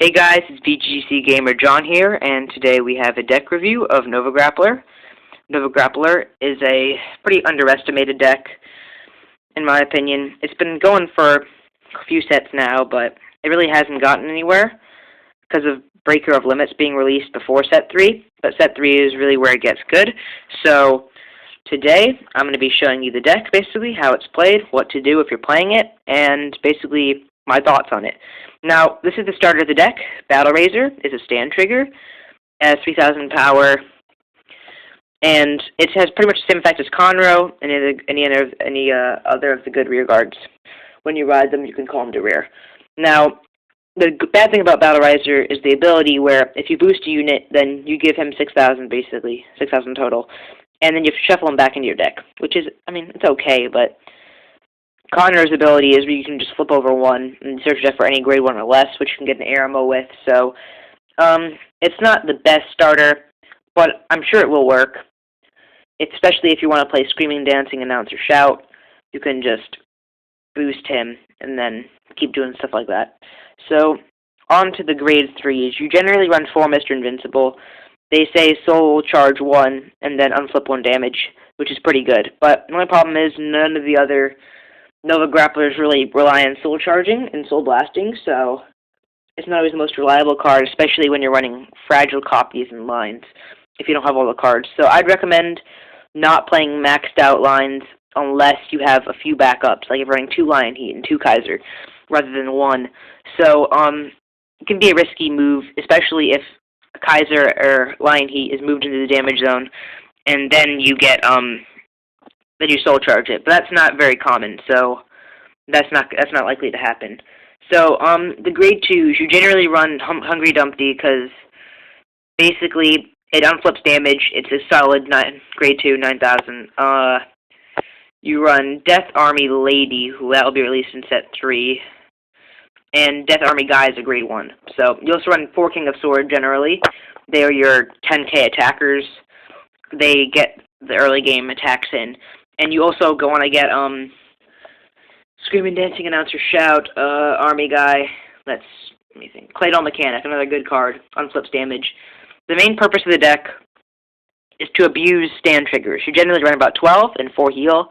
Hey guys, it's Vgcgamerjon here, and today we have a deck review of Nova Grappler. Nova Grappler is a pretty underestimated deck, in my opinion. It's been going for a few sets now, but it really hasn't gotten anywhere because of Breaker of Limits being released before Set 3, but Set 3 is really where it gets good. So today, I'm going to be showing you the deck, basically, how it's played, what to do if you're playing it, and basically my thoughts on it. Now, this is the starter of the deck. Battle Razor is a stand trigger, has 3,000 power, and it has pretty much the same effect as Conroe and any other of the good rear guards. When you ride them, you can call them to rear. Now, the bad thing about Battle Razor is the ability where if you boost a unit, then you give him 6,000 basically, 6,000 total, and then you shuffle him back into your deck, which is, I mean, it's okay, but Connor's ability is where you can just flip over one and search it for any grade 1 or less, which you can get an air ammo with. So, it's not the best starter, but I'm sure it will work. Especially if you want to play Screaming, Dancing, Announce, or Shout, you can just boost him and then keep doing stuff like that. So, on to the grade 3s. You generally run 4 Mr. Invincible. They say Soul Charge 1 and then unflip 1 damage, which is pretty good. But the only problem is none of the other Nova Grapplers really rely on soul charging and soul blasting, so it's not always the most reliable card, especially when you're running fragile copies and lines, if you don't have all the cards. So I'd recommend not playing maxed out lines unless you have a few backups, like if you're running 2 Lion Heat and 2 Kaiser, rather than 1. So it can be a risky move, especially if a Kaiser or Lion Heat is moved into the damage zone, and then you get then you soul charge it. But that's not very common, so that's not likely to happen. So the grade 2s, you generally run Hungry Dumpty because basically it unflips damage. It's a solid grade 2, 9,000. You run Death Army Lady, who that will be released in Set 3, and Death Army Guy is a grade 1. So you also run 4 King of Sword generally. They are your 10k attackers. They get the early game attacks in. And you also go on to get Screaming, Dancing, Announcer, Shout, Army Guy. Let me think. Claydol Mechanic, another good card. Unflips damage. The main purpose of the deck is to abuse stand triggers. You generally run about 12 and 4 heal.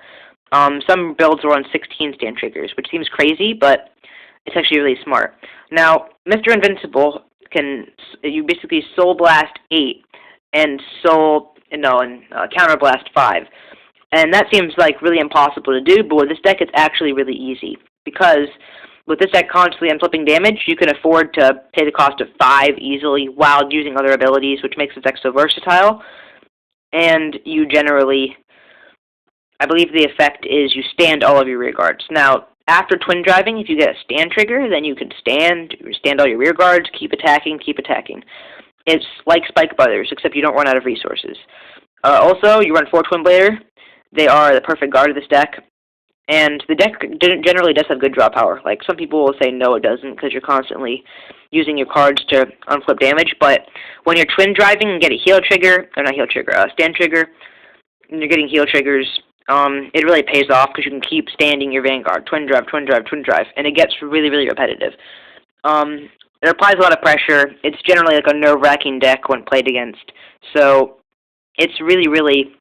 Some builds will run 16 stand triggers, which seems crazy, but it's actually really smart. Now, Mr. Invincible you basically Soul Blast 8 and Counter Blast 5. And that seems like really impossible to do, but with this deck it's actually really easy. Because with this deck constantly unflipping damage, you can afford to pay the cost of 5 easily while using other abilities, which makes this deck so versatile. And you generally, I believe the effect is you stand all of your rear guards. Now, after twin driving, if you get a stand trigger, then you can stand all your rear guards, keep attacking, keep attacking. It's like Spike Brothers, except you don't run out of resources. Also, you run 4 Twin Blader. They are the perfect guard of this deck, and the deck generally does have good draw power. Like, some people will say no, it doesn't, because you're constantly using your cards to unflip damage, but when you're twin driving and get a heal trigger, or not heal trigger, stand trigger, and you're getting heal triggers, it really pays off, because you can keep standing your vanguard, twin drive, twin drive, twin drive, and it gets really, really repetitive. It applies a lot of pressure. It's generally like a nerve-wracking deck when played against, so it's really, really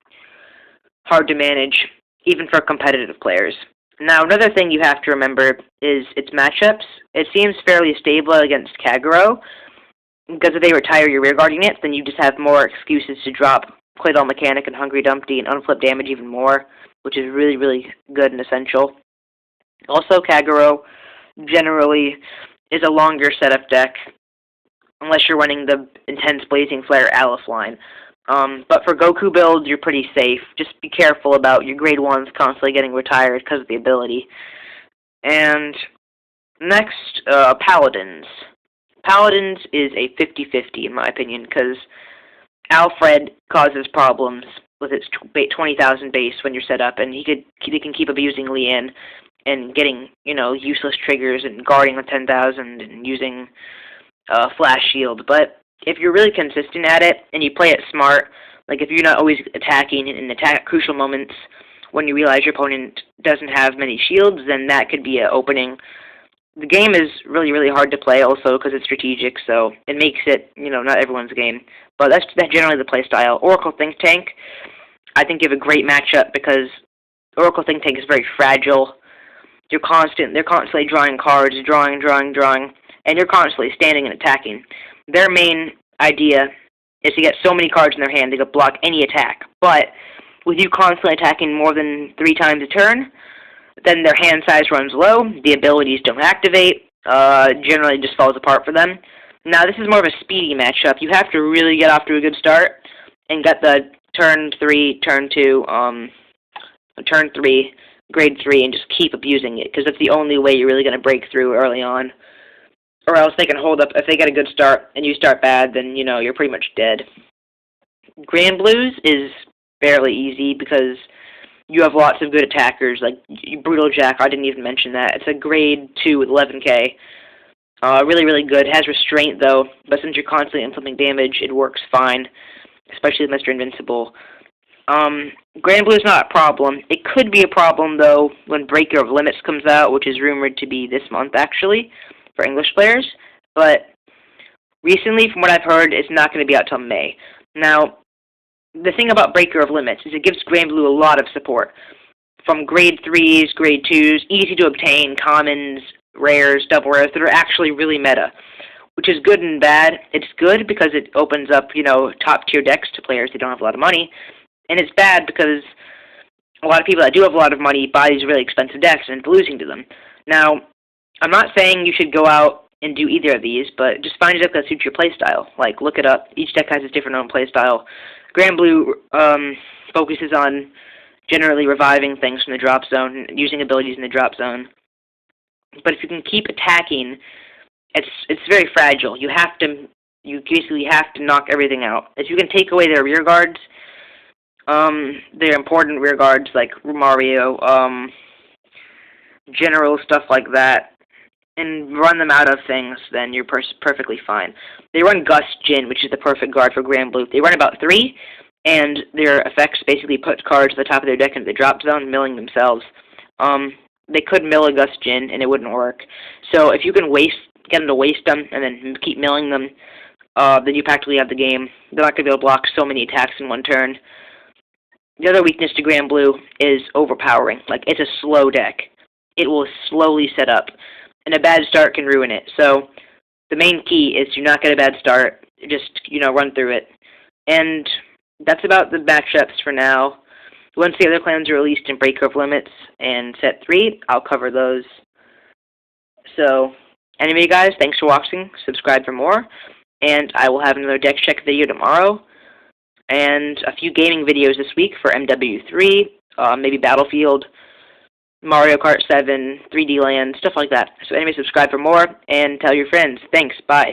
hard to manage, even for competitive players. Now, another thing you have to remember is its matchups. It seems fairly stable against Kagero, because if they retire your rearguard units, then you just have more excuses to drop Claydol Mechanic and Hungry Dumpty and unflip damage even more, which is really, really good and essential. Also, Kagero generally is a longer setup deck, unless you're running the intense Blazing Flare Aleph line. But for Goku builds, you're pretty safe. Just be careful about your grade 1s constantly getting retired because of the ability. And next, Paladins. Paladins is a 50-50 in my opinion, because Alfred causes problems with its 20,000 base when you're set up, and he can keep abusing Lian and getting, useless triggers and guarding the 10,000 and using Flash Shield. But if you're really consistent at it, and you play it smart, like if you're not always attacking and attack at crucial moments when you realize your opponent doesn't have many shields, then that could be an opening The game is really, really hard to play also because it's strategic, so it makes it, not everyone's game. But that's generally the play style. Oracle Think Tank, I think you have a great matchup because Oracle Think Tank is very fragile. They're constantly drawing cards, drawing, and you're constantly standing and attacking. Their main idea is to get so many cards in their hand they could block any attack. But with you constantly attacking more than 3 times a turn, then their hand size runs low, the abilities don't activate, generally just falls apart for them. Now this is more of a speedy matchup. You have to really get off to a good start and get the turn 3, grade 3, and just keep abusing it, because that's the only way you're really going to break through early on. Or else they can hold up. If they get a good start and you start bad, then, you're pretty much dead. Grand Blues is fairly easy because you have lots of good attackers, like Brutal Jack. I didn't even mention that. It's a grade 2 with 11k. Really, really good. Has restraint, though, but since you're constantly inflicting damage, it works fine, especially with Mr. Invincible. Grand Blue is not a problem. It could be a problem, though, when Breaker of Limits comes out, which is rumored to be this month, actually, for English players. But recently, from what I've heard, it's not going to be out till May. Now, the thing about Breaker of Limits is it gives Grand Blue a lot of support. From grade 3s, grade 2s, easy to obtain, commons, rares, double rares that are actually really meta, which is good and bad. It's good because it opens up, top-tier decks to players who don't have a lot of money. And it's bad because a lot of people that do have a lot of money buy these really expensive decks and it's losing to them. Now, I'm not saying you should go out and do either of these, but just find a deck that suits your playstyle. Like, look it up. Each deck has its different own playstyle. Grand Blue focuses on generally reviving things from the drop zone, using abilities in the drop zone. But if you can keep attacking, it's very fragile. You basically have to knock everything out. If you can take away their rear guards, their important rear guards like Mario, general stuff like that, and run them out of things, then you're perfectly fine. They run Gust Jin, which is the perfect guard for Grand Blue. They run about 3, and their effects basically put cards at the top of their deck into the drop zone, milling themselves. They could mill a Gust Jin, and it wouldn't work. So if you can get them to waste them, and then keep milling them, then you practically have the game. They're not going to be able to block so many attacks in one turn. The other weakness to Grand Blue is overpowering. Like, it's a slow deck. It will slowly set up, and a bad start can ruin it. So the main key is to not get a bad start. Just, run through it. And that's about the matchups for now. Once the other clans are released in Breaker of Limits and Set 3, I'll cover those. So, anyway, guys, thanks for watching. Subscribe for more. And I will have another deck check video tomorrow. And a few gaming videos this week for MW3, maybe Battlefield, Mario Kart 7, 3D Land, stuff like that. So anyway, subscribe for more, and tell your friends. Thanks, bye.